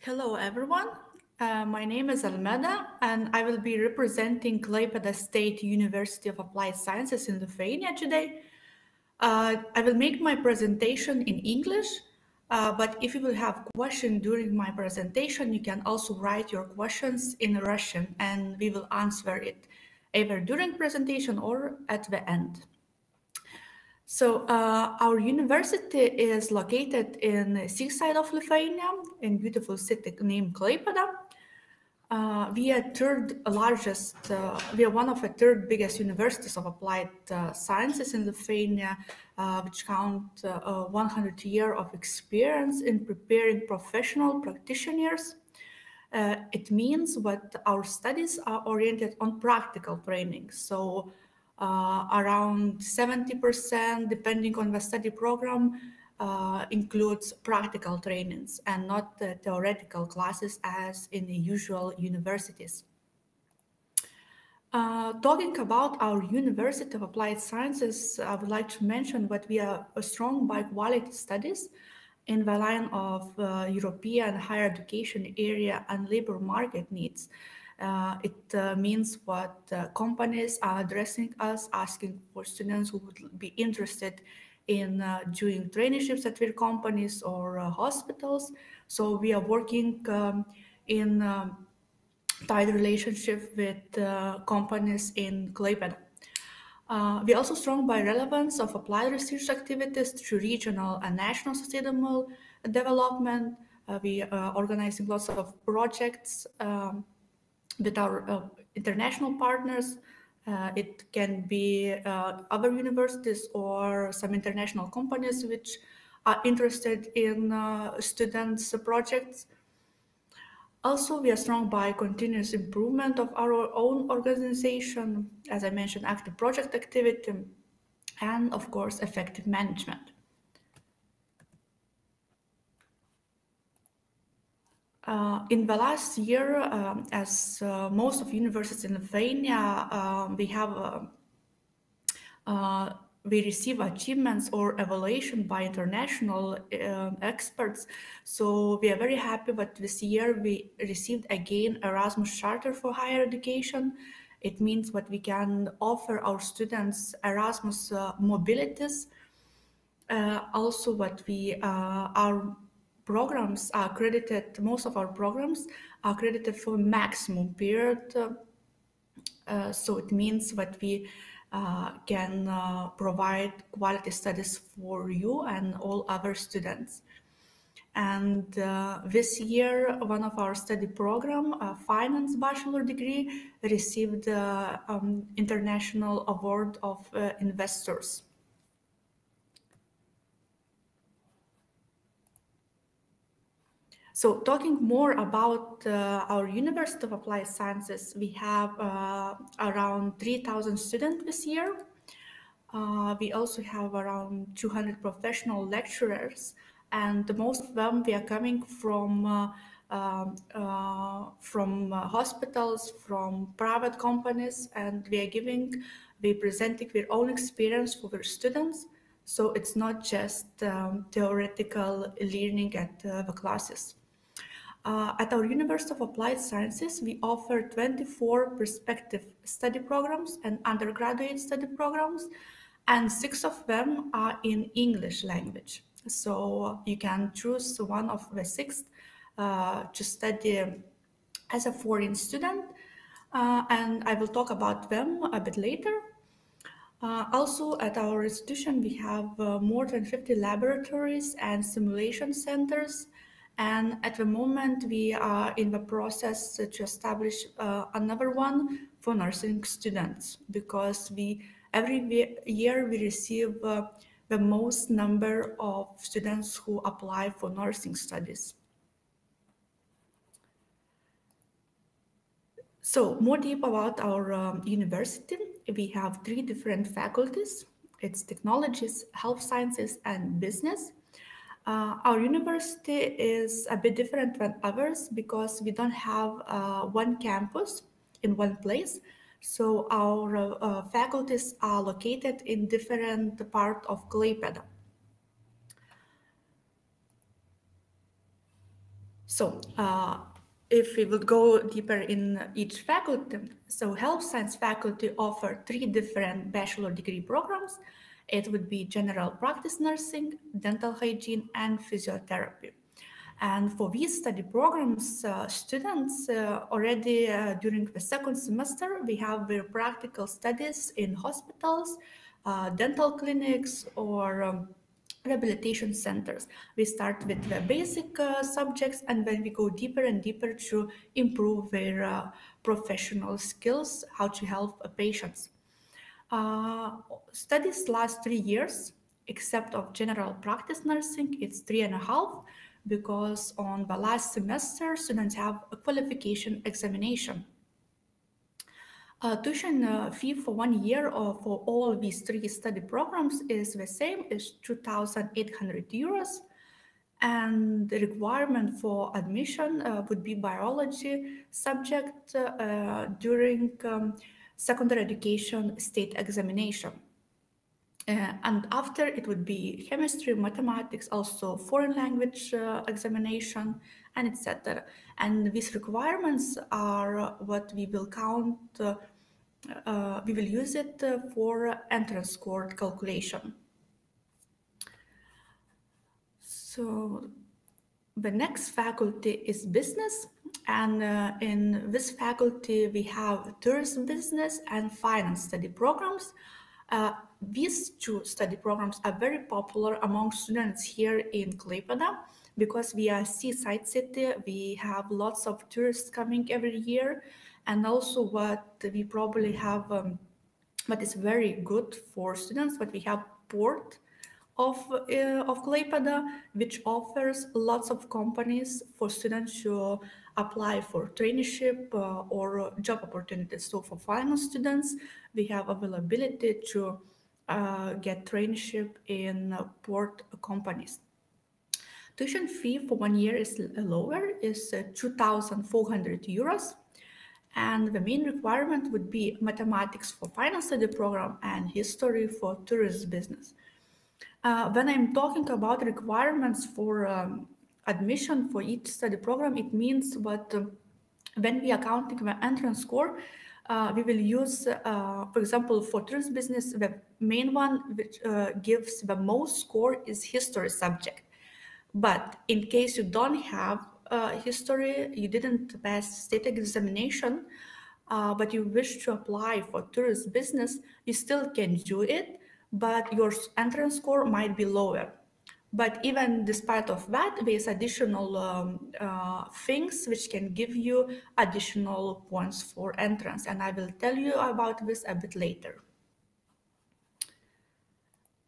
Hello, everyone. My name is Almeda, and I will be representing Klaipeda State University of Applied Sciences in Lithuania today. I will make my presentation in English, but if you will have questions during my presentation, you can also write your questions in Russian, and we will answer it either during presentation or at the end. So our university is located in the seaside of Lithuania, in beautiful city named Klaipeda. We are one of the third biggest universities of applied sciences in Lithuania, which count 100 years of experience in preparing professional practitioners. It means that our studies are oriented on practical training. So around 70%, depending on the study program, includes practical trainings and not the theoretical classes as in the usual universities. Talking about our University of Applied Sciences, I would like to mention that we are strong by quality studies in the line of European higher education area and labor market needs. It means what companies are addressing us, asking for students who would be interested in doing traineeships at their companies or hospitals. So we are working in tight relationship with companies in Klaipeda. We are also strong by relevance of applied research activities to regional and national sustainable development. We are organizing lots of projects with our international partners. It can be other universities or some international companies which are interested in students' projects. Also, we are strong by continuous improvement of our own organization, as I mentioned, active project activity, and of course, effective management. In the last year, as most of universities in Lithuania, we receive achievements or evaluation by international experts. So we are very happy that this year we received again Erasmus Charter for higher education. It means that we can offer our students Erasmus mobilities. Also, what our programs are accredited. Most of our programs are accredited for maximum period. So it means that we can provide quality studies for you and all other students. And this year, one of our study program, a finance bachelor degree, received international award of investors. So talking more about our University of Applied Sciences, we have around 3,000 students this year. We also have around 200 professional lecturers, and most of them we are coming from hospitals, from private companies, and we presenting their own experience for their students. So it's not just theoretical learning at the classes. At our University of Applied Sciences, we offer 24 prospective study programs and undergraduate study programs, and 6 of them are in English language. So you can choose one of the 6 to study as a foreign student, and I will talk about them a bit later. Also, at our institution, we have more than 50 laboratories and simulation centers. And at the moment, we are in the process to establish another one for nursing students, because every year we receive the most number of students who apply for nursing studies. So more deep about our university, we have 3 different faculties. It's technologies, health sciences, and business. Our university is a bit different than others because we don't have one campus in one place. So our faculties are located in different parts of Klaipeda. So, if we would go deeper in each faculty, so health science faculty offer three different bachelor degree programs. It would be general practice nursing, dental hygiene, and physiotherapy. And for these study programs, students already during the second semester, we have their practical studies in hospitals, dental clinics, or rehabilitation centers. We start with the basic subjects, and then we go deeper and deeper to improve their professional skills, how to help patients. Uh, Studies last 3 years, except of general practice nursing, it's 3.5, because on the last semester, students have a qualification examination. Tuition fee for 1 year for all these three study programs is the same, is 2,800 euros. And the requirement for admission would be biology subject during secondary education state examination. And after it would be chemistry, mathematics, also foreign language examination, and etc. And these requirements are what we will count, we will use it for entrance score calculation. So the next faculty is business, and in this faculty we have tourism business and finance study programs. These two study programs are very popular among students here in Klaipeda because we are a seaside city. We have lots of tourists coming every year, and also what we probably have, what is very good for students, but we have port of Klaipeda, which offers lots of companies for students to apply for traineeship or job opportunities. So for finance students, we have availability to get traineeship in port companies. Tuition fee for 1 year is lower, is 2,400 euros. And the main requirement would be mathematics for finance study program and history for tourist business. When I'm talking about requirements for admission for each study program, it means what when we are counting the entrance score, we will use, for example, for tourist business, the main one which gives the most score is history subject. But in case you don't have history, you didn't pass state examination, but you wish to apply for tourist business, you still can do it, but your entrance score might be lower. But even despite of that, there's additional things which can give you additional points for entrance, and I will tell you about this a bit later.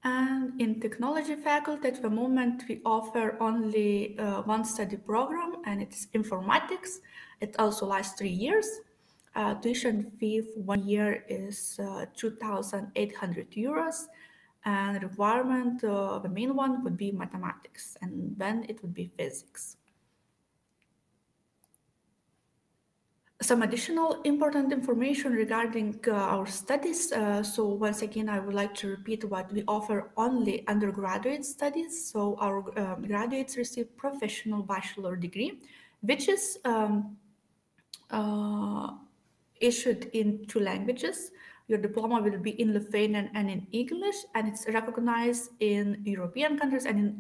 And in technology faculty, at the moment, we offer only one study program, and it's informatics. It also lasts 3 years. Tuition fee for 1 year is 2,800 euros. And requirement, the main one would be mathematics, and then it would be physics. Some additional important information regarding our studies. So once again, I would like to repeat what we offer only undergraduate studies. So our graduates receive professional bachelor degree, which is issued in 2 languages. Your diploma will be in Lithuanian and in English, and it's recognized in European countries and in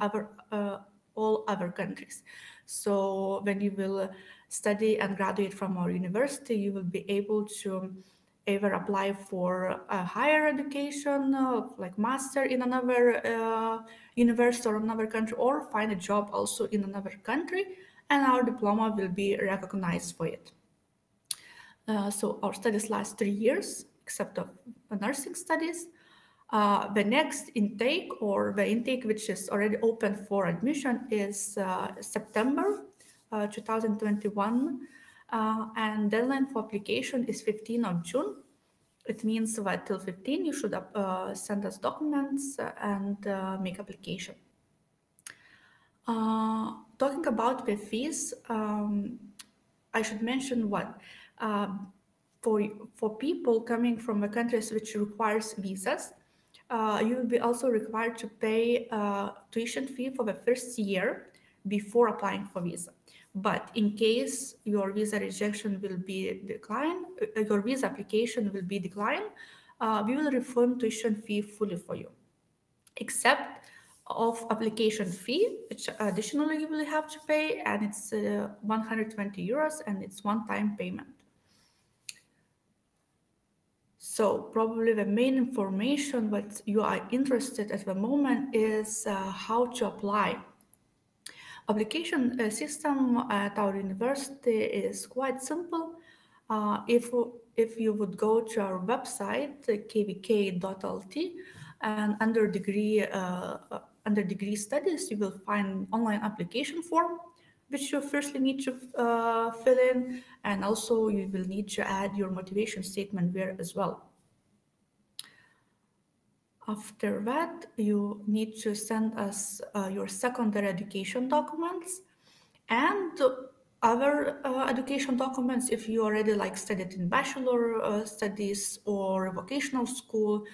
all other countries. So when you will study and graduate from our university, you will be able to either apply for a higher education, like master in another university or another country, or find a job also in another country, and our diploma will be recognized for it. So our studies last 3 years, except of the nursing studies. The next intake, or the intake which is already open for admission, is September 2021, and deadline for application is 15th of June. It means that till 15 you should send us documents and make application. Talking about the fees, I should mention what for people coming from the countries which requires visas, you will be also required to pay tuition fee for the first year, before applying for visa. But in case your visa rejection will be declined, your visa application will be declined, we will refund tuition fee fully for you, except of application fee, which additionally you will have to pay, and it's 120 euros, and it's one-time payment. So probably the main information what you are interested at the moment is how to apply. Application system at our university is quite simple. If you would go to our website, kvk.lt, and under degree studies, you will find online application form, which you firstly need to fill in, and also you will need to add your motivation statement there as well. After that, you need to send us your secondary education documents and other education documents if you already studied in bachelor studies or vocational school.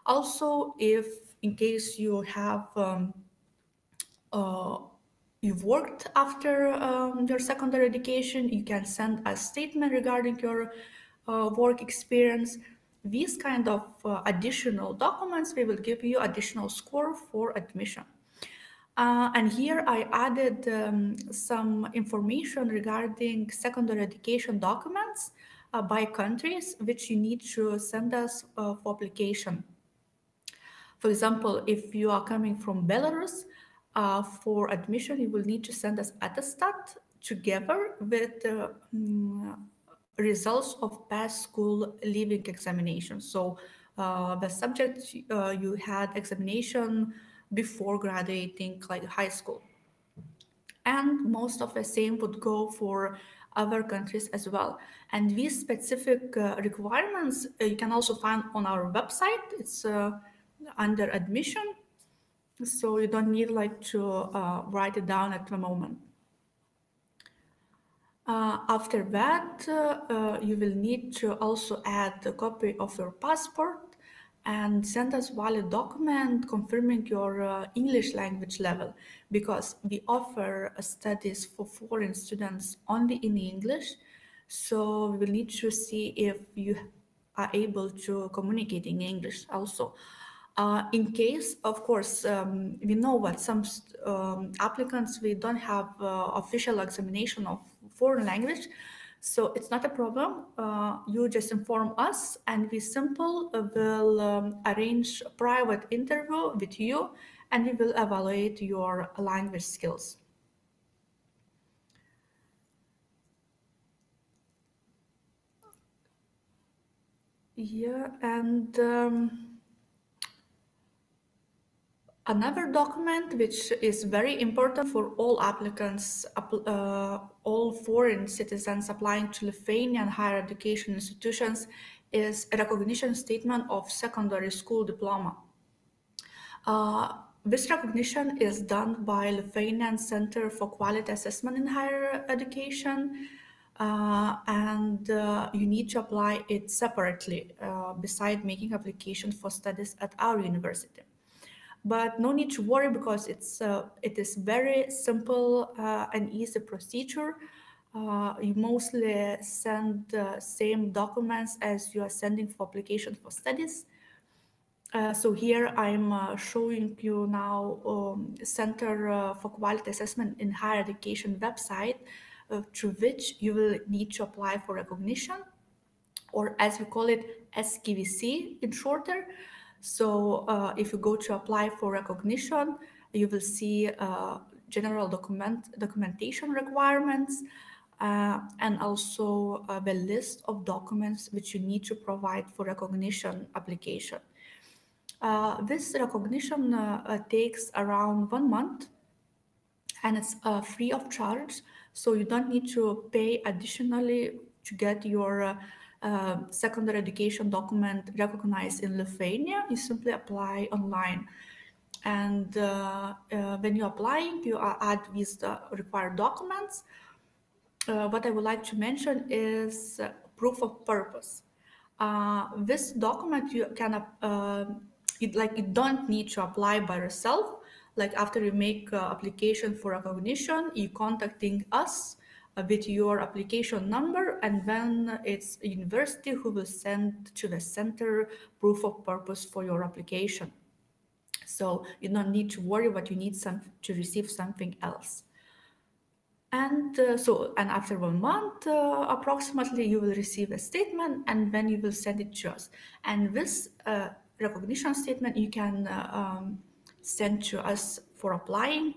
Also, if in case you have you've worked after your secondary education, you can send a statement regarding your work experience. These kind of additional documents, we will give you additional score for admission. And here I added some information regarding secondary education documents by countries, which you need to send us for application. For example, if you are coming from Belarus, for admission, you will need to send us attestat together with results of past school leaving examination. So the subject you had examination before graduating, like high school. And most of the same would go for other countries as well. And these specific requirements you can also find on our website. It's under admission, so you don't need to write it down at the moment. After that, you will need to also add a copy of your passport and send us valid document confirming your English language level, because we offer studies for foreign students only in English. So we will need to see if you are able to communicate in English also. In case, of course, we know that some applicants, we don't have official examination of foreign language, so it's not a problem. You just inform us, and we simple will arrange a private interview with you, and we will evaluate your language skills. Yeah, and another document which is very important for all applicants, all foreign citizens applying to Lithuanian higher education institutions, is a recognition statement of secondary school diploma. This recognition is done by Lithuanian Center for Quality Assessment in Higher Education, and you need to apply it separately beside making application for studies at our university. But no need to worry, because it is very simple and easy procedure. You mostly send the same documents as you are sending for application for studies. So here I'm showing you now Center for Quality Assessment in Higher Education website, through which you will need to apply for recognition, or as we call it, SQVC in shorter. So if you go to apply for recognition, you will see general documentation requirements, and also the list of documents which you need to provide for recognition application. This recognition takes around 1 month, and it's free of charge, so you don't need to pay additionally to get your secondary education document recognized in Lithuania. You simply apply online, and when you're applying, you add these required documents. What I would like to mention is proof of purpose. This document you can you don't need to apply by yourself. Like after you make application for recognition, you contacting us with your application number, and then it's a university who will send to the center proof of purpose for your application. So you don't need to worry, but you need to receive something else. And and after 1 month, approximately, you will receive a statement, and then you will send it to us. And this recognition statement you can send to us for applying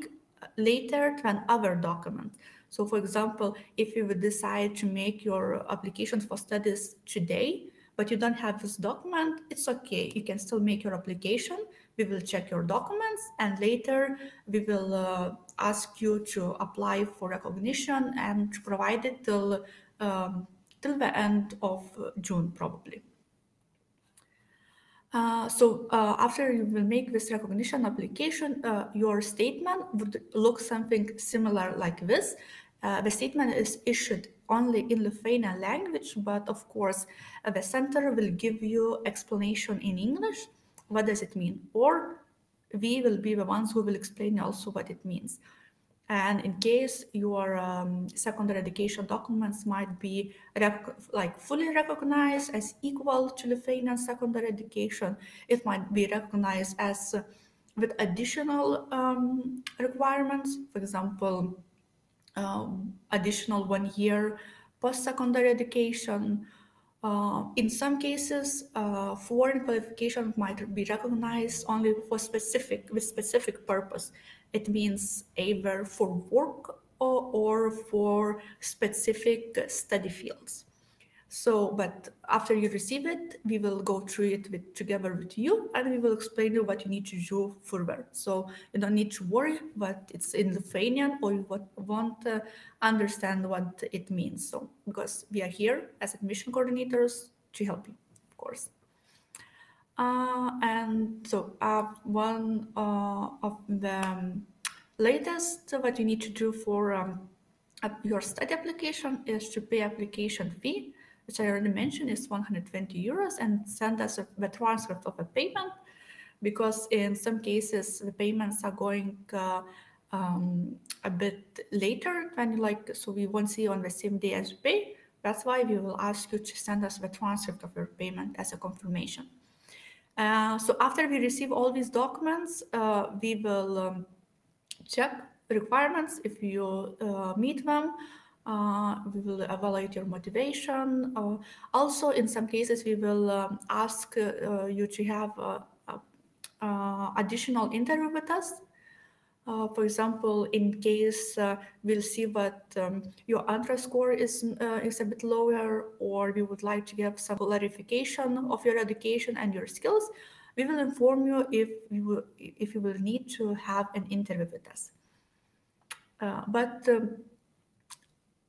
later than other documents. So, for example, if you would decide to make your application for studies today, but you don't have this document, it's okay. You can still make your application. We will check your documents, and later we will ask you to apply for recognition and to provide it till the end of June, probably. After you will make this recognition application, your statement would look something similar like this. The statement is issued only in Lithuanian language, but of course, the center will give you explanation in English. What does it mean? Or we will be the ones who will explain also what it means. And in case your secondary education documents might be fully recognized as equal to Lithuanian secondary education, it might be recognized as with additional requirements, for example, additional 1 year post-secondary education. In some cases, foreign qualification might be recognized only for specific purpose. It means either for work or for specific study fields. So, but after you receive it, we will go through it together with you, and we will explain you what you need to do further. So you don't need to worry, but it's in Lithuanian, or you won't understand what it means. So because we are here as admission coordinators to help you, of course. One of the latest what you need to do for your study application is to pay application fee, which I already mentioned is 120 euros, and send us the transcript of a payment, because in some cases the payments are going a bit later than so we won't see on the same day as you pay. That's why we will ask you to send us the transcript of your payment as a confirmation. So after we receive all these documents, we will check requirements. If you meet them, we will evaluate your motivation. Also, in some cases, we will ask you to have additional interview with us. For example, in case we'll see that your ANTRA score is a bit lower, or we would like to get some clarification of your education and your skills, we will inform you if you will need to have an interview with us.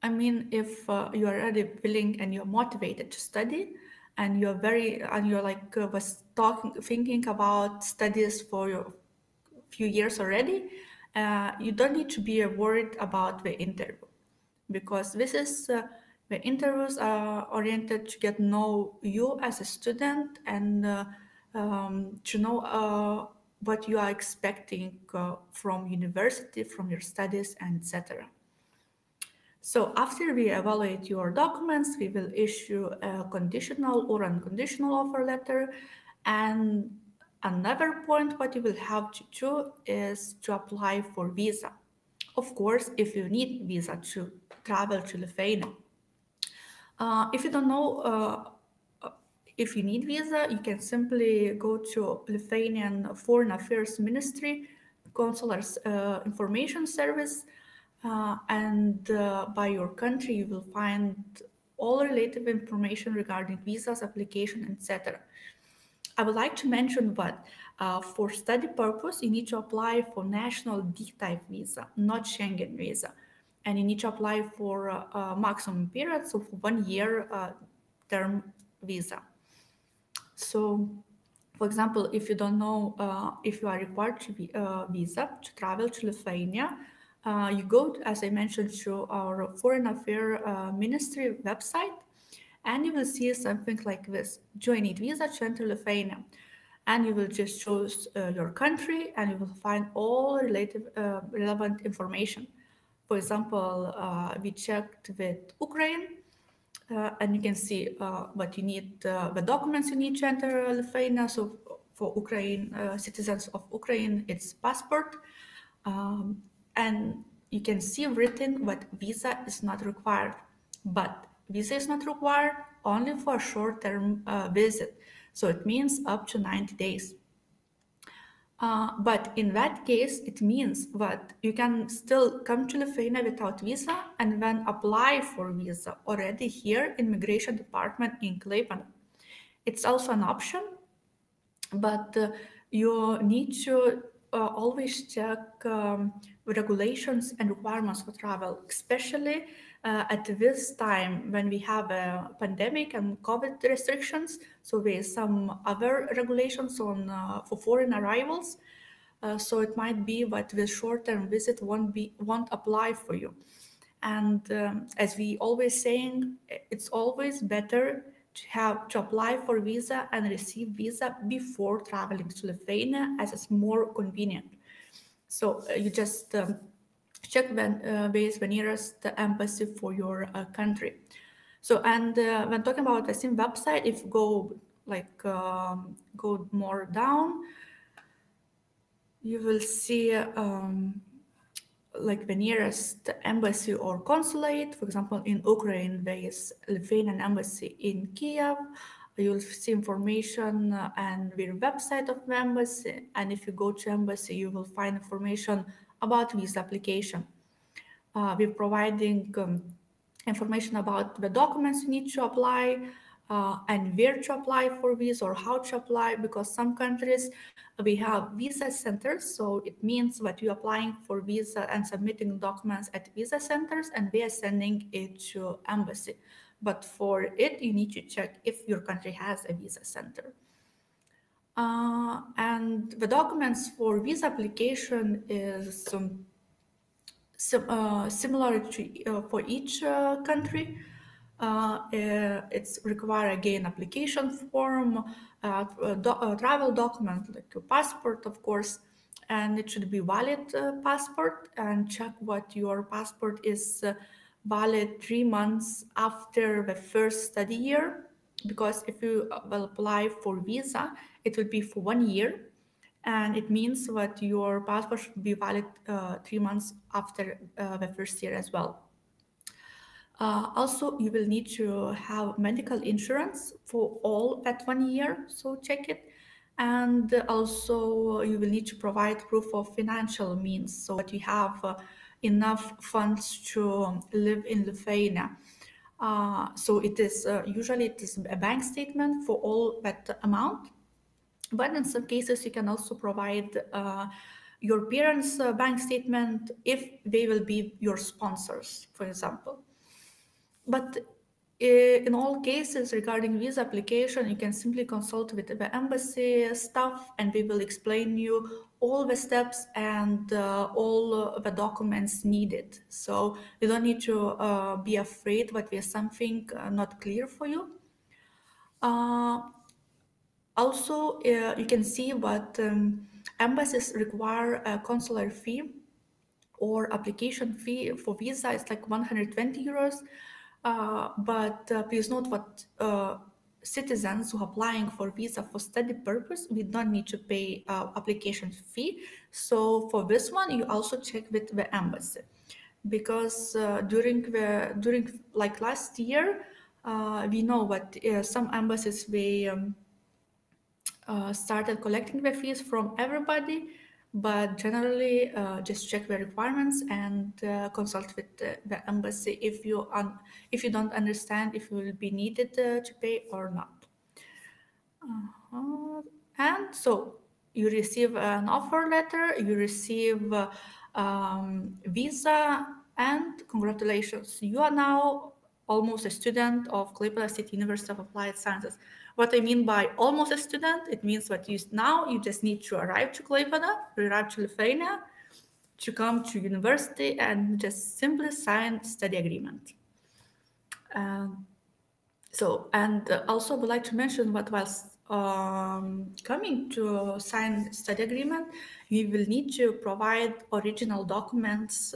I mean, if you are already willing and you're motivated to study, and you're thinking about studies for a few years already, you don't need to be worried about the interview, because this is the interviews are oriented to get know you as a student, and to know what you are expecting from university, from your studies, and etc. So after we evaluate your documents, we will issue a conditional or unconditional offer letter. And another point what you will have to do is to apply for visa. Of course, if you need visa to travel to Lithuania. If you don't know if you need visa, you can simply go to Lithuanian Foreign Affairs Ministry Consular Information Service, and by your country you will find all related information regarding visas, application, etc. I would like to mention that for study purpose, you need to apply for national D-type visa, not Schengen visa. And you need to apply for a maximum period, so for 1 year term visa. So, for example, if you don't know if you are required to be visa to travel to Lithuania, you go, as I mentioned, to our Foreign Affairs Ministry website, and you will see something like this: do I need visa to enter Lithuania? and you will just choose your country, and you will find all relevant information. For example, we checked with Ukraine, and you can see what you need, the documents you need to enter Lithuania. So for Ukraine, citizens of Ukraine, it's passport. Um, and you can see written what visa is not required. But visa is not required only for a short-term visit. So it means up to 90 days. But in that case, it means that you can still come to Lithuania without visa and then apply for visa already here in Migration Department in Klaipeda. It's also an option, but you need to always check regulations and requirements for travel, especially at this time when we have a pandemic and COVID restrictions. So there's some other regulations on for foreign arrivals. So it might be that the short-term visit won't apply for you. And as we always saying, it's always better to apply for visa and receive visa before traveling to Lithuania, as it's more convenient. So you just check where is the nearest embassy for your country. So, and when talking about the same website, if you go go more down, you will see like the nearest embassy or consulate. For example, in Ukraine, there is Lithuanian embassy in Kiev. You'll see information and the website of the embassy. And if you go to embassy, you will find information about visa application. We're providing information about the documents you need to apply, and where to apply for visa or how to apply, because some countries we have visa centers. So it means that you're applying for visa and submitting documents at visa centers, and they are sending it to embassy. But for it, you need to check if your country has a visa center. And the documents for visa application is similar to, for each country. It's require again application form, travel document like a passport, of course, and it should be valid passport, and check what your passport is valid 3 months after the first study year, because if you will apply for visa, it will be for 1 year, and it means that your passport should be valid 3 months after the first year as well. Also, you will need to have medical insurance for all that 1 year, so check it. And also, you will need to provide proof of financial means, so that you have enough funds to live in Lithuania. So it is usually it is a bank statement for all that amount. But in some cases, you can also provide your parents' bank statement if they will be your sponsors, for example. But in all cases regarding visa application, you can simply consult with the embassy staff, and we will explain you all the steps and all the documents needed. So you don't need to be afraid that there's something not clear for you. Also, you can see what embassies require a consular fee or application fee for visa is like 120 euros. But please note what citizens who are applying for visa for study purpose, we don't need to pay application fee. So for this one, you also check with the embassy, because during like last year, we know what some embassies they started collecting the fees from everybody, but generally just check the requirements and consult with the embassy if you don't understand if you will be needed to pay or not. And so you receive an offer letter, you receive visa, and congratulations, you are now almost a student of Klaipeda State University of Applied Sciences. What I mean by almost a student, it means that you just need to arrive to Klaipeda, arrive to Lithuania, to come to university and just simply sign study agreement. So, and also I would like to mention that while coming to sign study agreement, you will need to provide original documents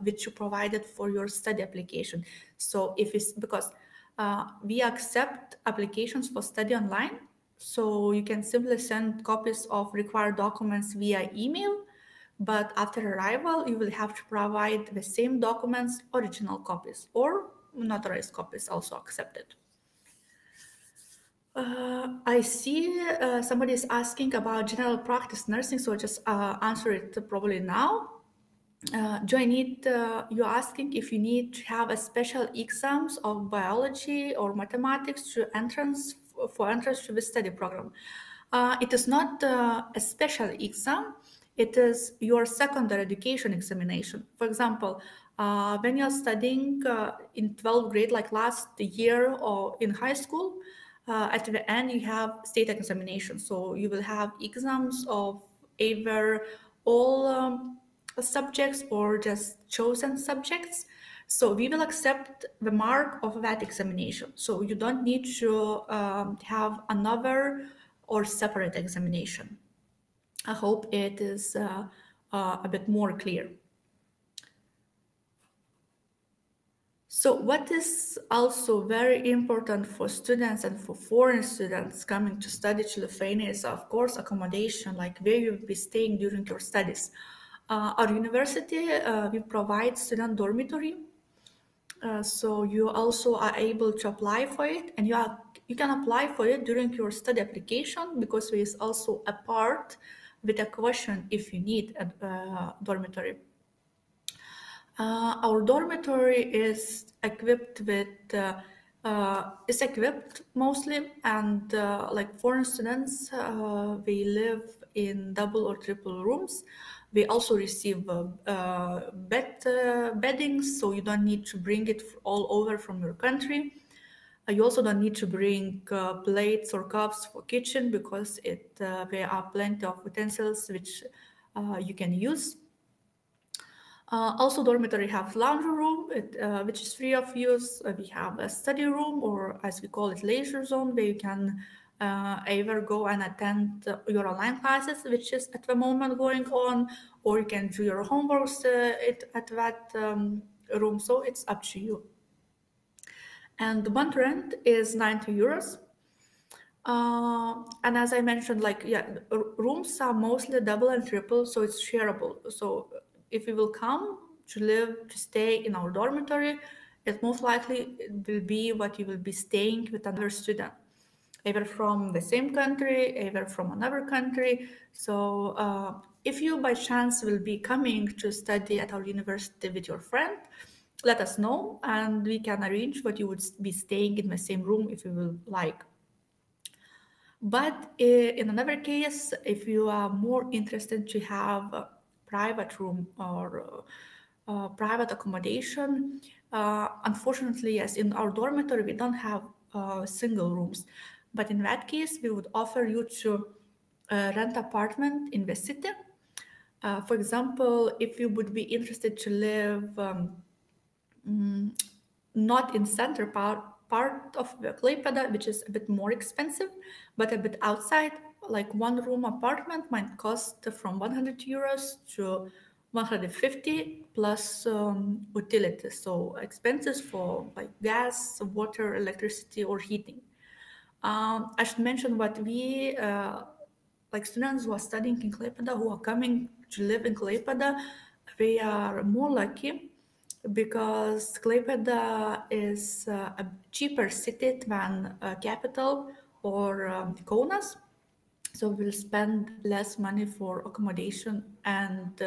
which you provided for your study application. So if it's because we accept applications for study online, so you can simply send copies of required documents via email, but after arrival, you will have to provide the same documents, original copies, or notarized copies also accepted. I see somebody is asking about general practice nursing, so I'll just answer it probably now. Do I need, you're asking if you need to have a special exams of biology or mathematics to entrance for entrance to the study program. It is not a special exam, it is your secondary education examination. For example, when you're studying in 12th grade, like last year or in high school, at the end you have state examination. So you will have exams of either all subjects or just chosen subjects. So we will accept the mark of that examination. So you don't need to have another or separate examination. I hope it is a bit more clear. So what is also very important for students and for foreign students coming to study to Lithuania is, of course, accommodation, like where you'll be staying during your studies. Our university, we provide student dormitory. So you also are able to apply for it, and you can apply for it during your study application, because there is also a part with a question if you need a dormitory. Our dormitory is equipped with is equipped mostly, and like foreign students, they live in double or triple rooms. They also receive beddings, so you don't need to bring it all over from your country. You also don't need to bring plates or cups for kitchen, because there are plenty of utensils which you can use. Also, dormitory have laundry room, which is free of use. We have a study room, or as we call it, leisure zone, where you can either go and attend your online classes, which is at the moment going on, or you can do your homeworks at that room. So it's up to you. And the month rent is 90 euros. And as I mentioned, like, yeah, rooms are mostly double and triple, so it's shareable. So if you will come to live, to stay in our dormitory, it most likely will be what you will be staying with another student, either from the same country, either from another country. So if you by chance will be coming to study at our university with your friend, let us know, and we can arrange what you would be staying in the same room if you will like. But in another case, if you are more interested to have a private room or private accommodation, unfortunately, yes, in our dormitory, we don't have single rooms. But in that case, we would offer you to rent apartment in the city. For example, if you would be interested to live not in center part of the Klaipeda, which is a bit more expensive, but a bit outside, like one room apartment might cost from 100 euros to 150 plus utilities, so expenses for like gas, water, electricity, or heating. I should mention what we like students who are studying in Klaipeda, who are coming to live in Klaipeda, they are more lucky, because Klaipeda is a cheaper city than capital or Kaunas. So we'll spend less money for accommodation and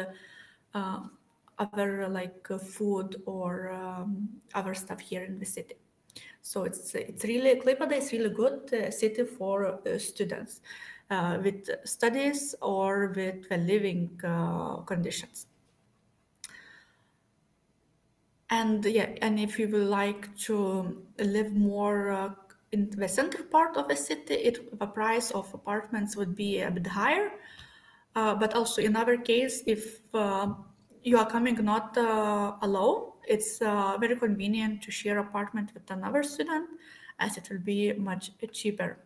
other like food or other stuff here in the city. So it's really, Klaipeda is really good city for students with studies or with the living conditions. And yeah, and if you would like to live more in the center part of the city, the price of apartments would be a bit higher. But also in other case, if you are coming not alone, it's very convenient to share apartment with another student, as it will be much cheaper.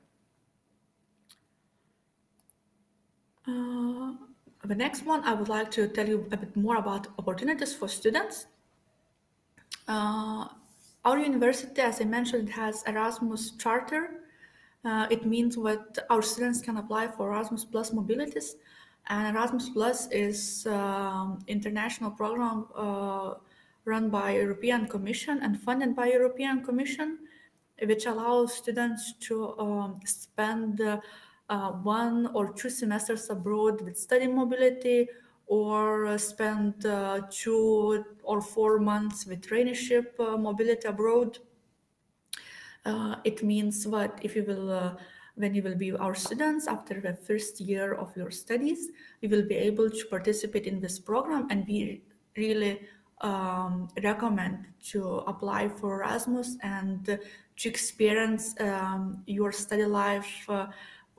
Uh, the next one, I would like to tell you a bit more about opportunities for students. Uh, our university, as I mentioned, has Erasmus Charter. It means that our students can apply for Erasmus Plus mobilities, and Erasmus Plus is international program run by European Commission and funded by European Commission, which allows students to spend 1 or 2 semesters abroad with study mobility, or spend 2 or 4 months with traineeship mobility abroad. It means that if you will, when you will be our students after the first year of your studies, you will be able to participate in this program, and we really recommend to apply for Erasmus and to experience your study life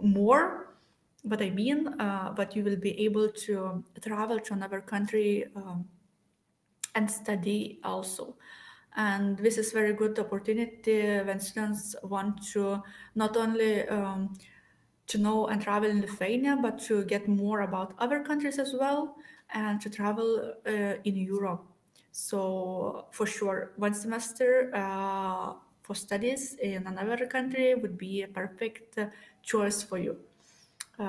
more. What I mean, but you will be able to travel to another country and study also. And this is very good opportunity when students want to not only to know and travel in Lithuania, but to get more about other countries as well, and to travel in Europe. So for sure, 1 semester for studies in another country would be a perfect choice for you.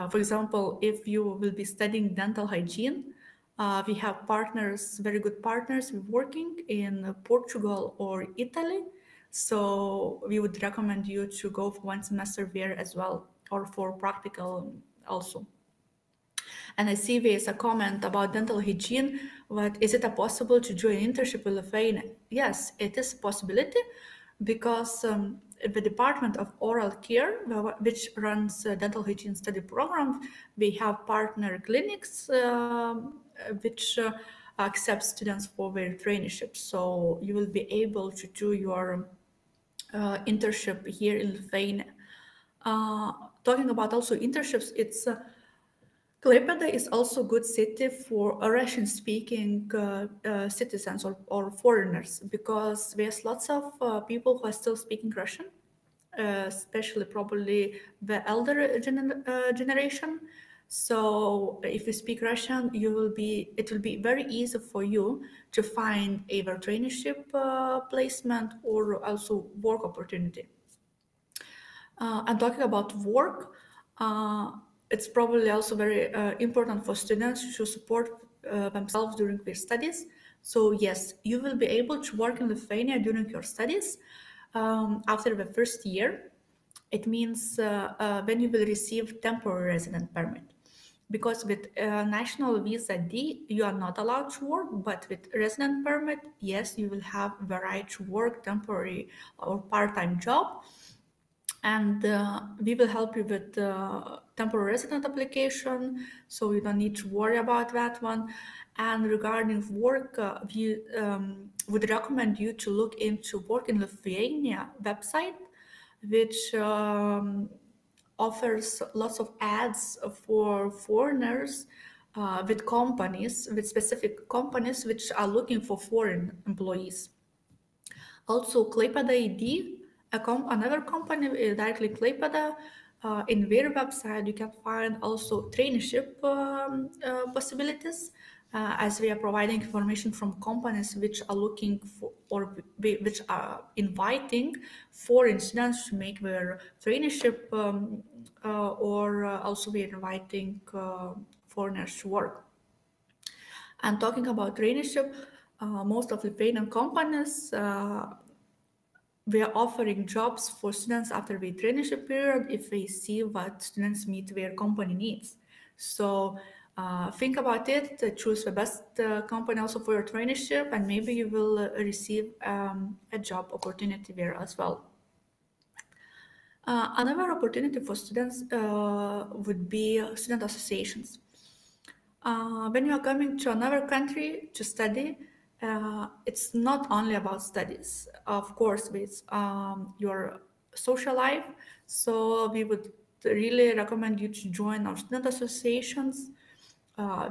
For example, if you will be studying dental hygiene, we have partners, very good partners working in Portugal or Italy. So we would recommend you to go for 1 semester there as well, or for practical also. And I see there's a comment about dental hygiene. What is it a possible to do an internship with Lithuania? Yes, it is a possibility, because the Department of Oral Care, which runs dental hygiene study programs, we have partner clinics which accept students for their traineeship. So you will be able to do your internship here in Lithuania. Talking about also internships, it's Klaipeda is also good city for Russian-speaking citizens, or foreigners, because there's lots of people who are still speaking Russian, especially probably the elder generation. So if you speak Russian, it will be very easy for you to find either traineeship placement or also work opportunity. And talking about work, uh, it's probably also very important for students to support themselves during their studies. So yes, you will be able to work in Lithuania during your studies after the first year. It means when you will receive temporary resident permit. Because with national visa D, you are not allowed to work, but with resident permit, yes, you will have the right to work temporary or part-time job, and we will help you with the temporary resident application, so you don't need to worry about that one. And regarding work, we would recommend you to look into Work in Lithuania website, which offers lots of ads for foreigners, with specific companies which are looking for foreign employees. Also, Klaipeda ID, another company directly Klaipeda. In their website, you can find also traineeship possibilities, as we are providing information from companies which are looking for, or which are inviting foreign students to make their traineeship, or also we are inviting foreigners to work. And talking about traineeship, most of Lithuanian companies, we are offering jobs for students after the traineeship period if they see what students meet their company needs. So think about it, choose the best company also for your traineeship, and maybe you will receive a job opportunity there as well. Another opportunity for students would be student associations. When you are coming to another country to study, it's not only about studies. Of course, it's your social life. So we would really recommend you to join our student associations.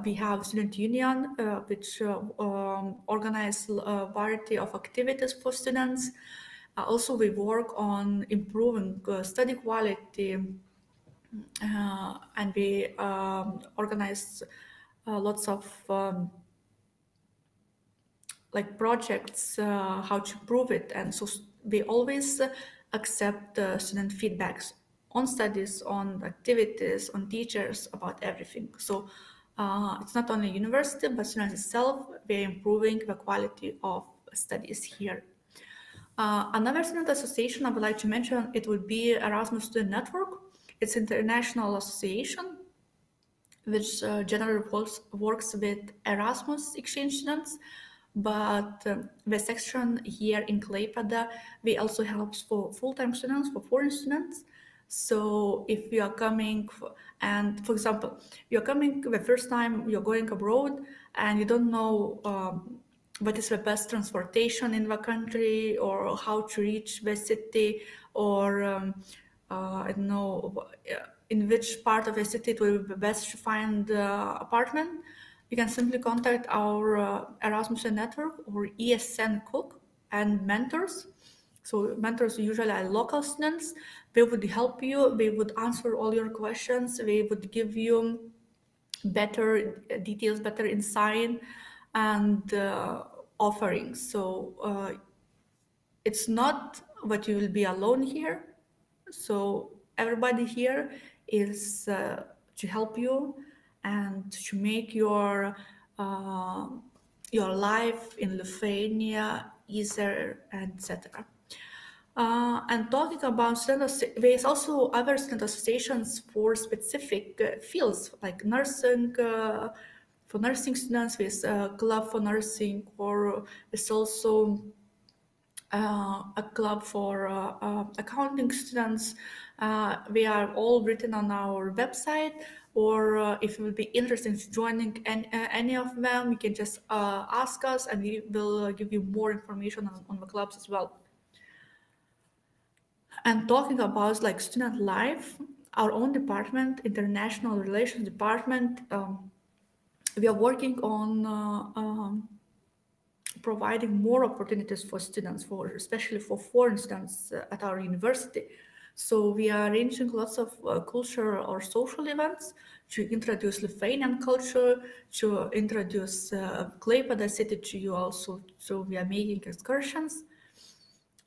We have student union, which organize a variety of activities for students. Also, we work on improving study quality, and we organize lots of like projects, how to prove it. And so we always accept student feedbacks on studies, on activities, on teachers, about everything. So it's not only university, but students itself, we're improving the quality of studies here. Another student association I would like to mention, it would be Erasmus Student Network. It's an international association which generally works with Erasmus exchange students, but the section here in Klaipeda, we also helps for full-time students, for foreign students. So if you are coming, and for example, you're coming the first time you're going abroad and you don't know what is the best transportation in the country, or how to reach the city, or I don't know in which part of the city it will be best to find apartment, you can simply contact our Erasmus Network or ESN Cook and mentors. So mentors usually are local students. They would help you. They would answer all your questions. They would give you better details, better insight, and offerings. So it's not that you will be alone here. So everybody here is to help you and to make uh, your life in Lithuania easier, etc. And talking about there is also other student associations for specific fields like nursing. For nursing students, with club for nursing, or it's also a club for accounting students. We are all written on our website, or if you will be interested in joining any of them, you can just ask us and we will give you more information on the clubs as well. And talking about like student life, our own department, international relations department, we are working on providing more opportunities for students, for especially for foreign students at our university. So we are arranging lots of cultural or social events to introduce Lithuanian culture, to introduce Klaipeda city to you also. So we are making excursions.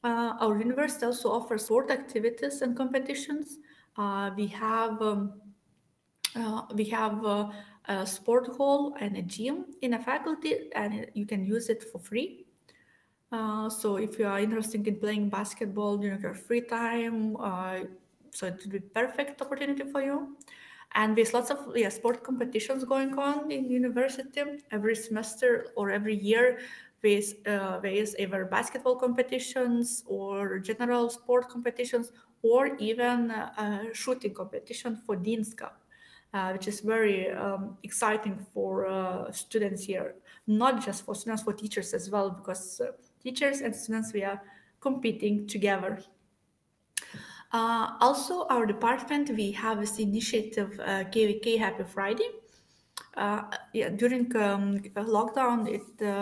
Our university also offers sport activities and competitions. We have a sport hall and a gym in a faculty, and you can use it for free. So if you are interested in playing basketball during your free time, so it would be perfect opportunity for you. And there's lots of sport competitions going on in university every semester or every year. There is either basketball competitions or general sport competitions, or even shooting competition for Dean's Cup, which is very exciting for students here, not just for students, for teachers as well, because teachers and students, we are competing together. Also, our department, we have this initiative, KVK Happy Friday. During lockdown,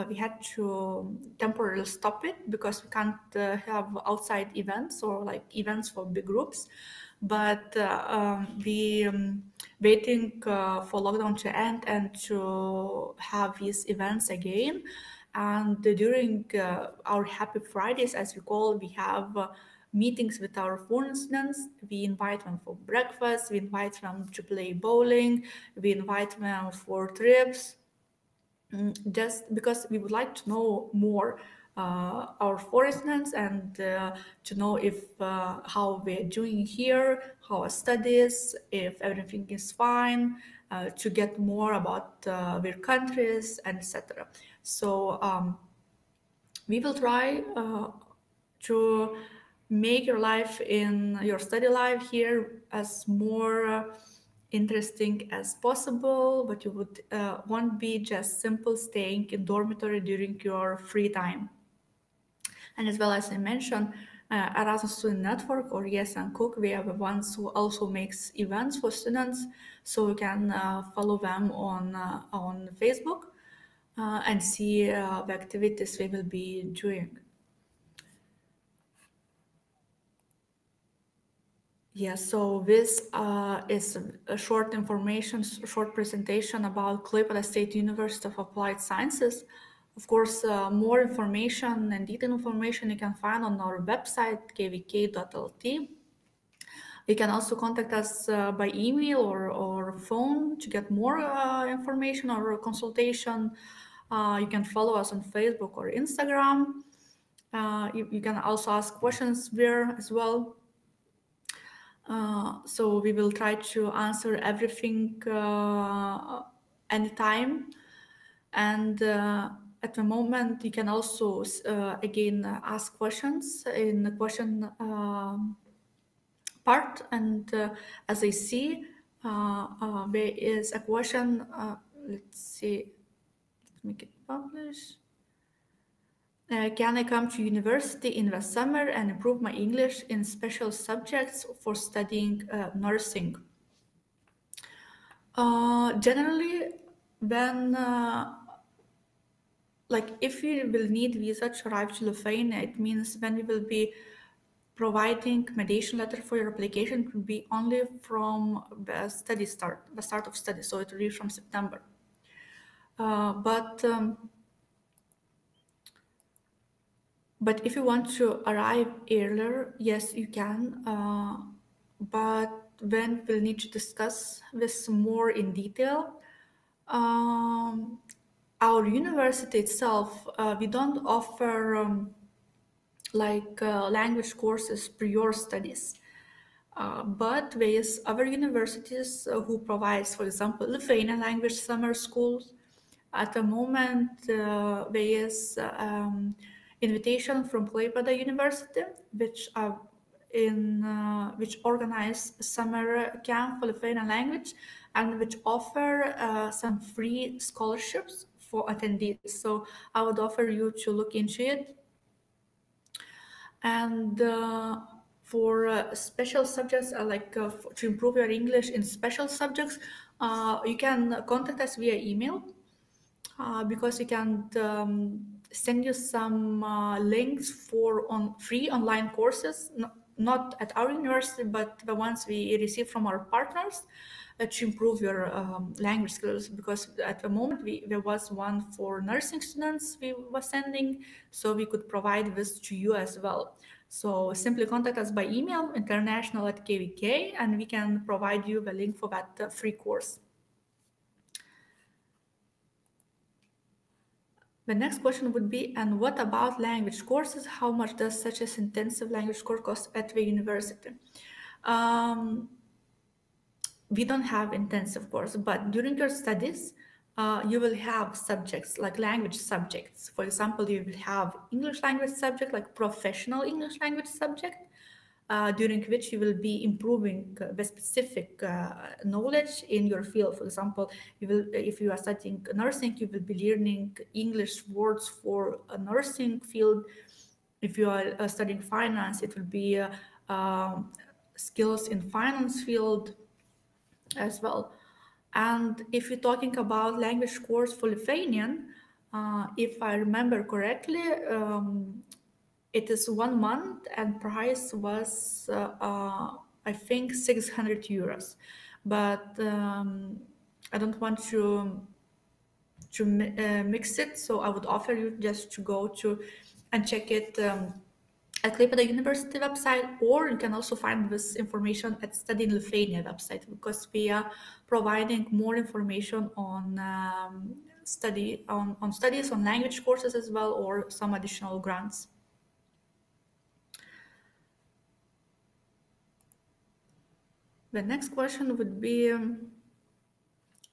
we had to temporarily stop it because we can't have outside events or like events for big groups. But we waiting for lockdown to end and to have these events again. And during our Happy Fridays, as we call, we have meetings with our foreign students. We invite them for breakfast, we invite them to play bowling, we invite them for trips, just because we would like to know more our foreign students, and to know if how we're doing here, how our studies, if everything is fine, to get more about their countries, and etc. So we will try to make your life in your study life here as more interesting as possible, but you would won't be just simple staying in dormitory during your free time. And as well as I mentioned, Erasmus Student Network or Yes and Cook, we are the ones who also makes events for students, so you can follow them on Facebook and see the activities we will be doing. Yes, so this is a short information, short presentation about Klaipeda State University of Applied Sciences. Of course, more information and detailed information you can find on our website, kvk.lt. You can also contact us by email or phone to get more information or consultation. You can follow us on Facebook or Instagram. You can also ask questions there as well. So we will try to answer everything anytime. And at the moment, you can also again ask questions in the question part. And as I see, there is a question. Let's see. Let's make it publish. Can I come to university in the summer and improve my English in special subjects for studying nursing? Generally, when like if you will need visa to arrive to Lithuania, it means when we will be providing accommodation letter for your application, it will be only from the start of study, so it will be from September. But if you want to arrive earlier, yes, you can. But then we'll need to discuss this more in detail. Our university itself, we don't offer language courses prior studies. But there is other universities who provides, for example, Lithuanian language summer schools. At the moment, there is invitation from Klaipeda University, which organize summer camp for Lithuanian language and which offer some free scholarships for attendees. So I would offer you to look into it. And for special subjects, to improve your English in special subjects, you can contact us via email because we can send you some links for free online courses, not at our university, but the ones we receive from our partners to improve your language skills. Because at the moment there was one for nursing students we were sending, so we could provide this to you as well. So simply contact us by email, international@kvk, and we can provide you the link for that free course. The next question would be, and what about language courses? How much does such an intensive language course cost at the university? We don't have intensive course, but during your studies, you will have subjects like language subjects. For example, you will have English language subject, like professional English language subject, during which you will be improving the specific knowledge in your field. For example, if you are studying nursing, you will be learning English words for a nursing field. If you are studying finance, it will be skills in finance field as well. And if you're talking about language course for Lithuanian, if I remember correctly, it is 1 month and price was, I think, 600 euros. But I don't want to mix it, so I would offer you just to go to and check it at Klaipeda University website, or you can also find this information at Study in Lithuania website, because we are providing more information on studies on language courses as well, or some additional grants. The next question would be,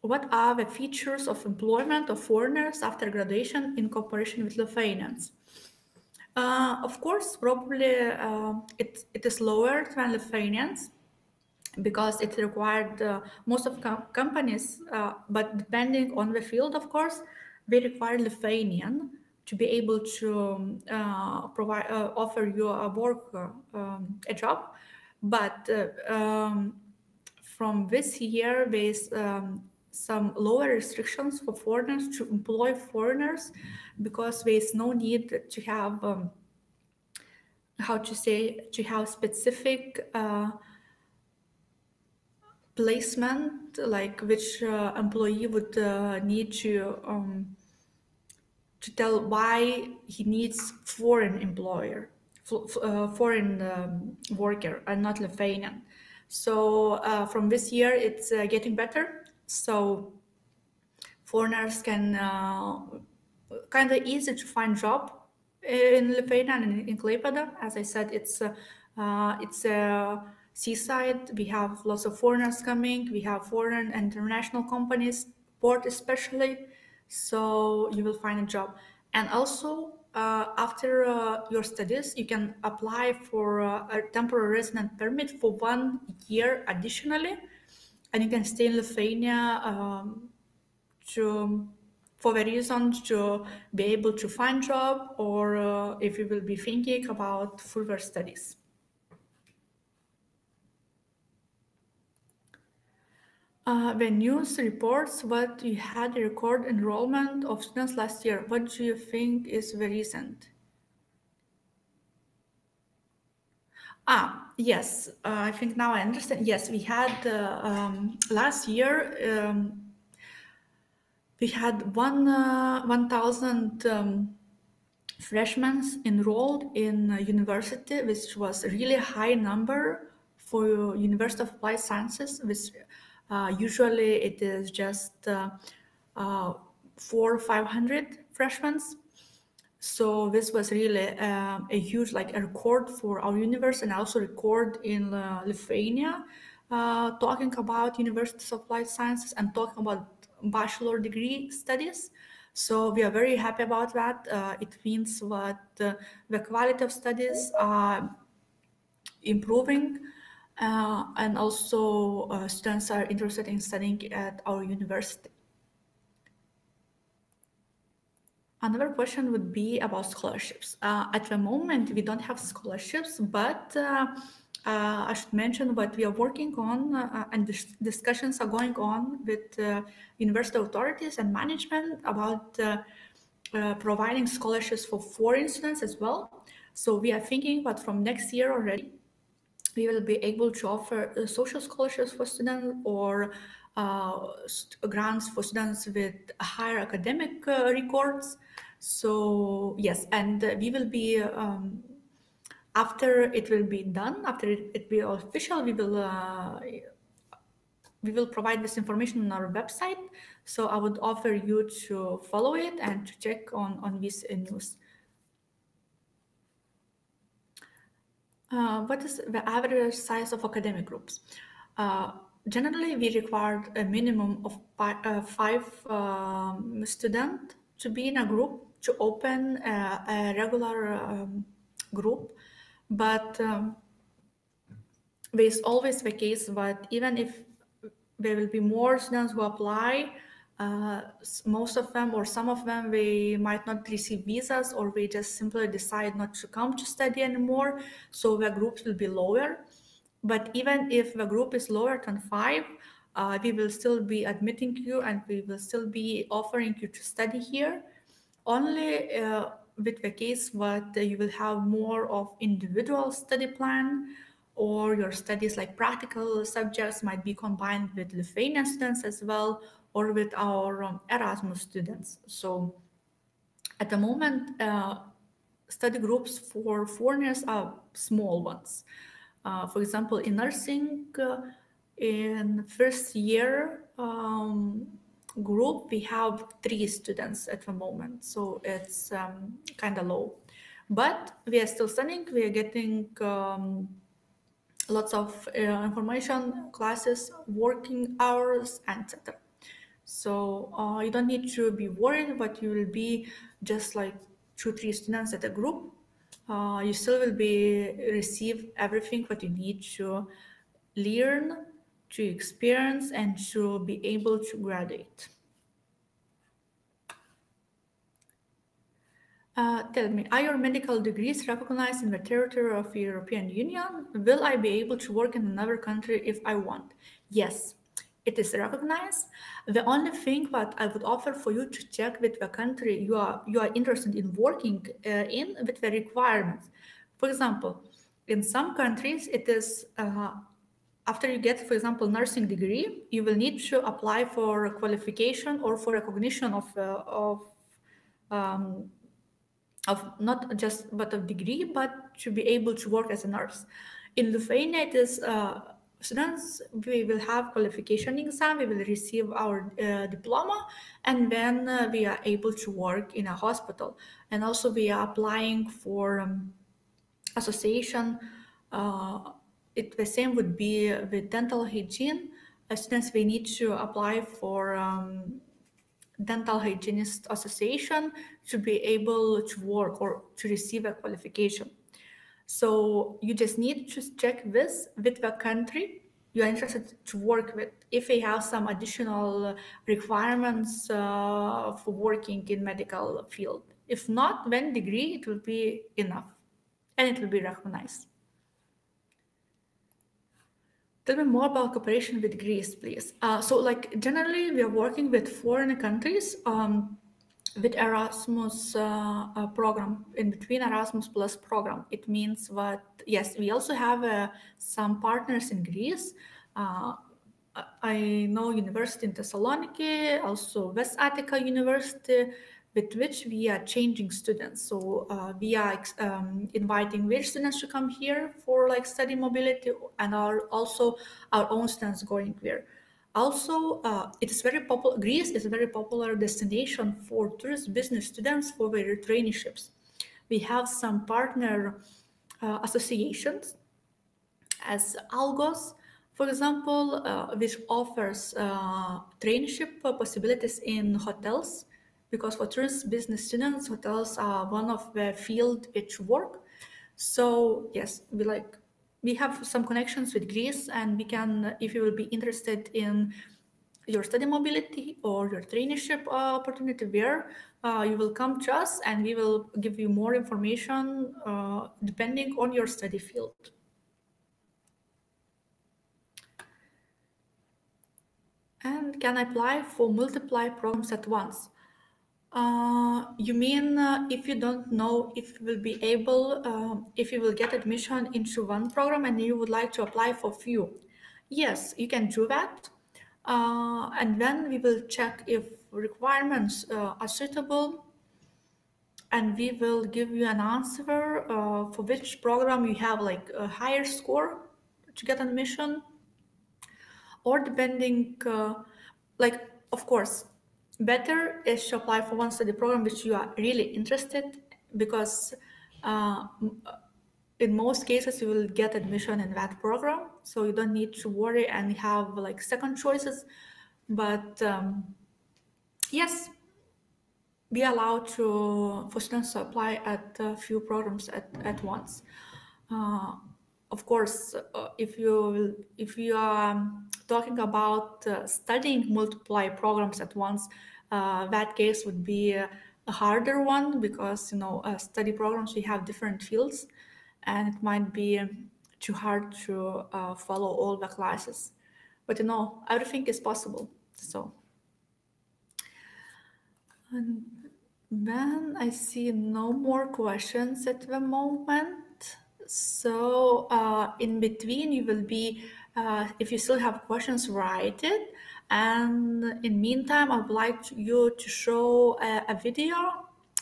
what are the features of employment of foreigners after graduation in cooperation with Lithuanians? Of course, probably it is lower than Lithuanians because it required most of companies, but depending on the field, of course, they require Lithuanian to be able to offer you a work, a job. But from this year, there's some lower restrictions for foreigners to employ foreigners, because there's no need to have to have specific placement, like which employee would need to tell why he needs foreign employer, foreign worker, and not Lithuanian. So from this year, it's getting better. So foreigners can kind of easy to find job in Lithuania and in Klaipeda. As I said, it's a seaside. We have lots of foreigners coming. We have foreign and international companies, port especially. So you will find a job. And also, after your studies, you can apply for a temporary resident permit for 1 year additionally, and you can stay in Lithuania to for the reason to be able to find job, or if you will be thinking about further studies. The news reports what you had a record enrollment of students last year. What do you think is the reason? Yes, I think now I understand. Yes, we had last year we had 1,000 freshmen enrolled in university, which was a really high number for University of Applied Sciences, which usually it is just 400-500 freshmen. So this was really a huge, like a record for our universe, and also record in Lithuania, talking about University of Applied Sciences and talking about bachelor degree studies. So we are very happy about that. It means that the quality of studies are improving, and also students are interested in studying at our university. Another question would be about scholarships. At the moment, we don't have scholarships, but I should mention what we are working on, and discussions are going on with university authorities and management about providing scholarships for foreign students as well. So we are thinking that from next year already, we will be able to offer social scholarships for students, or grants for students with higher academic records. So yes, and we will be after it will be done, after it be official, we will provide this information on our website. So I would offer you to follow it and to check on this news. What is the average size of academic groups? Generally, we require a minimum of five students to be in a group to open a regular group. But there is always the case that even if there will be more students who apply, most of them or some of them, they might not receive visas, or they just simply decide not to come to study anymore. So the groups will be lower. But even if the group is lower than 5, we will still be admitting you, and we will still be offering you to study here. Only with the case that you will have more of individual study plan, or your studies like practical subjects might be combined with Lithuanian students as well, or with our Erasmus students. So at the moment, study groups for foreigners are small ones. For example, in nursing, in first year group, we have 3 students at the moment. So it's kind of low. But we are still studying, we are getting lots of information, classes, working hours, etc. So you don't need to be worried, but you will be just like 2-3 students at a group. You still will be receive everything what you need to learn, to experience, and to be able to graduate. Tell me, are your medical degrees recognized in the territory of the European Union? Will I be able to work in another country if I want? Yes, it is recognized. The only thing that I would offer for you to check with the country you are interested in working in, with the requirements. For example, in some countries it is after you get, for example, nursing degree, you will need to apply for a qualification or for recognition of not just but of degree, but to be able to work as a nurse. In Lithuania, it is students, we will have qualification exam, we will receive our diploma, and then we are able to work in a hospital. And also we are applying for association. The same would be with dental hygiene. Students, we need to apply for dental hygienist association to be able to work or to receive a qualification. So you just need to check this with the country you are interested to work with, if they have some additional requirements for working in medical field. If not, then degree, it will be enough and it will be recognized. Tell me more about cooperation with Greece, please. So like generally we are working with foreign countries with Erasmus program, in between Erasmus Plus program. It means that, yes, we also have some partners in Greece. I know University in Thessaloniki, also West Attica University, with which we are changing students. So we are inviting their students to come here for like study mobility, and also our own students going there. Also, it is very popular. Greece is a very popular destination for tourist business students for their traineeships. We have some partner associations, as Algos, for example, which offers traineeship possibilities in hotels, because for tourist business students, hotels are one of the field which work. So yes, we have some connections with Greece, and we can, if you will be interested in your study mobility or your traineeship opportunity there, you will come to us and we will give you more information depending on your study field. And can I apply for multiple programs at once? You mean if you don't know if you will be able, if you will get admission into one program and you would like to apply for few? Yes, you can do that. And then we will check if requirements are suitable, and we will give you an answer for which program you have like a higher score to get admission, or depending, of course, better is to apply for one study program which you are really interested, because in most cases you will get admission in that program, so you don't need to worry and have like second choices. But yes, be allowed for students to apply at a few programs at once. Of course, if you are talking about studying multiple programs at once, that case would be a harder one, because study programs, we have different fields, and it might be too hard to follow all the classes. But everything is possible. So, and then I see no more questions at the moment. So in between, you will be, if you still have questions, write it. And in meantime, I would like you to show a video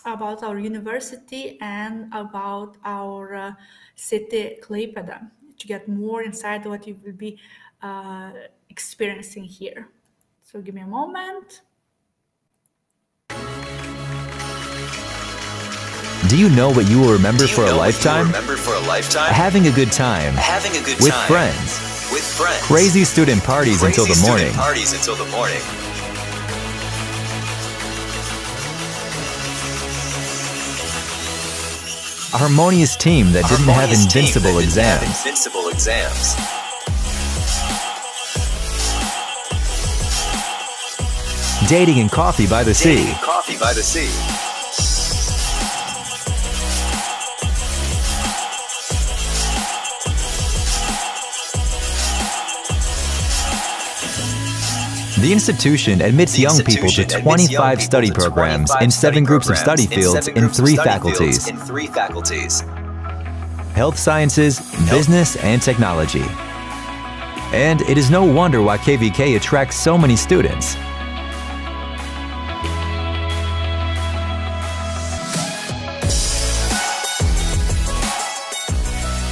about our university and about our city, Klaipeda, to get more insight what you will be experiencing here. So give me a moment. Do you know what you will remember for a lifetime? Having a good time. With friends. Crazy student parties until the morning. A harmonious team that didn't have invincible exams. Dating and coffee by the sea. The institution admits young people to 25 study programs in 7 groups of study fields in 3 faculties: health sciences, business, and technology. And it is no wonder why KVK attracts so many students.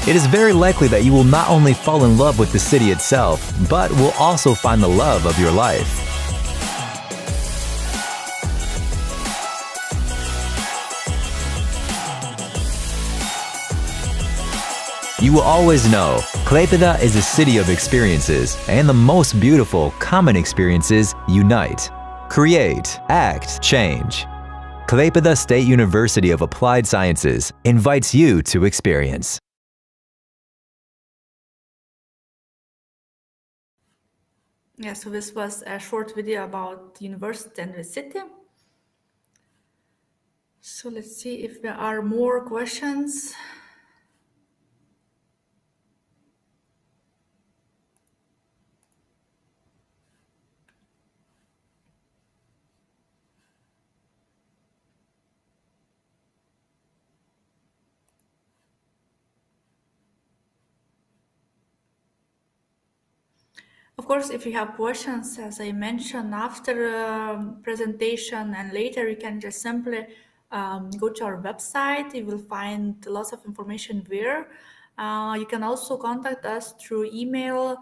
It is very likely that you will not only fall in love with the city itself, but will also find the love of your life. You will always know, Klaipeda is a city of experiences, and the most beautiful, common experiences unite. Create, act, change. Klaipeda State University of Applied Sciences invites you to experience. Yeah, so this was a short video about university and the city. So let's see if there are more questions. Of course, if you have questions, as I mentioned, after presentation and later, you can just simply go to our website. You will find lots of information there. You can also contact us through email,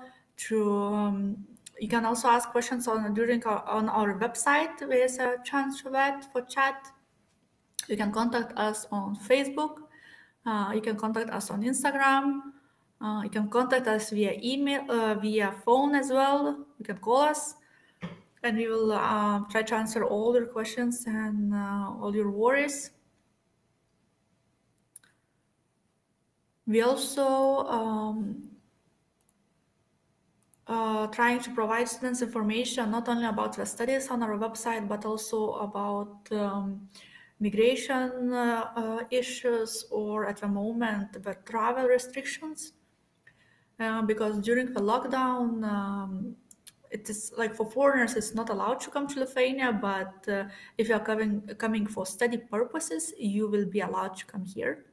you can also ask questions on our website. There is a chance for that, for chat. You can contact us on Facebook. You can contact us on Instagram. You can contact us via email, via phone as well. You can call us, and we will try to answer all your questions and all your worries. We also trying to provide students information not only about the studies on our website, but also about migration issues, or at the moment the travel restrictions. Because during the lockdown, it is like for foreigners, it's not allowed to come to Lithuania, but if you are coming for study purposes, you will be allowed to come here.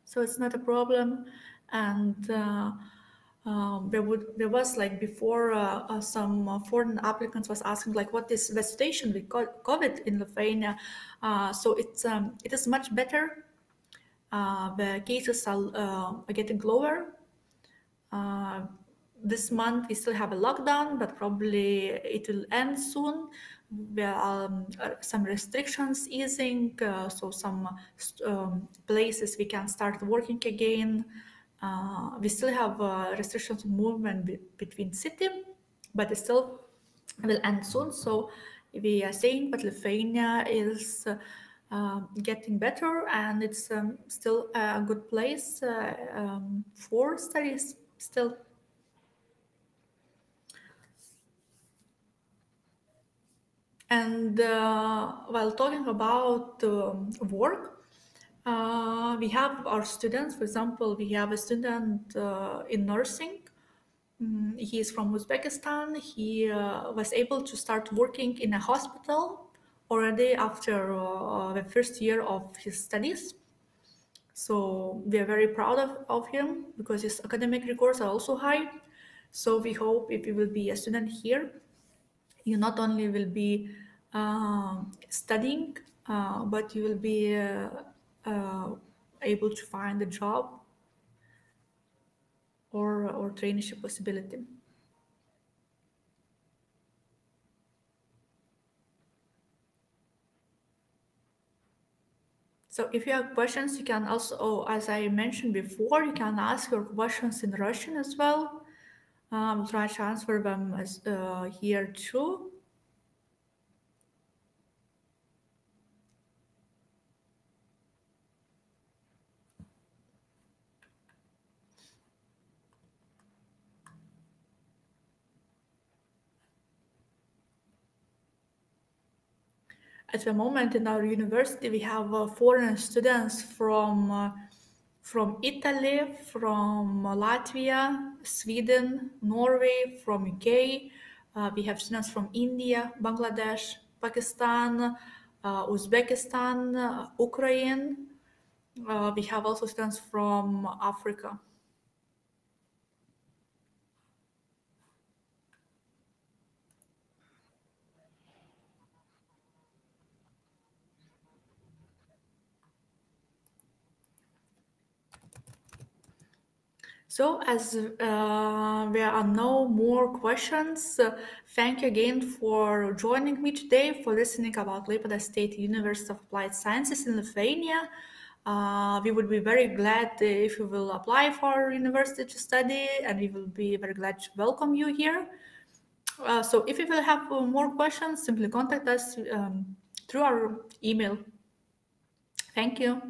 So it's not a problem. And there was like before some foreign applicants was asking like what is the situation with COVID in Lithuania. So it is much better. The cases are getting lower. This month we still have a lockdown, but probably it will end soon. There are some restrictions easing, so some places we can start working again. We still have restrictions of movement between city, but it still will end soon. So we are saying that Lithuania is getting better, and it's still a good place for studies still. And while talking about work, we have our students. For example, we have a student in nursing. He is from Uzbekistan. He was able to start working in a hospital already after the first year of his studies. So we are very proud of him because his academic records are also high. So we hope if you will be a student here, you not only will be studying, but you will be able to find a job or traineeship possibility. So if you have questions, you can also, as I mentioned before, you can ask your questions in Russian as well. I'll try to answer them as, here too. At the moment in our university, we have foreign students from Italy, from Latvia, Sweden, Norway, from UK. We have students from India, Bangladesh, Pakistan, Uzbekistan, Ukraine. We have also students from Africa. So, as there are no more questions, thank you again for joining me today, for listening about Klaipeda State University of Applied Sciences in Lithuania. We would be very glad if you will apply for our university to study, and we will be very glad to welcome you here. So, if you will have more questions, simply contact us through our email. Thank you.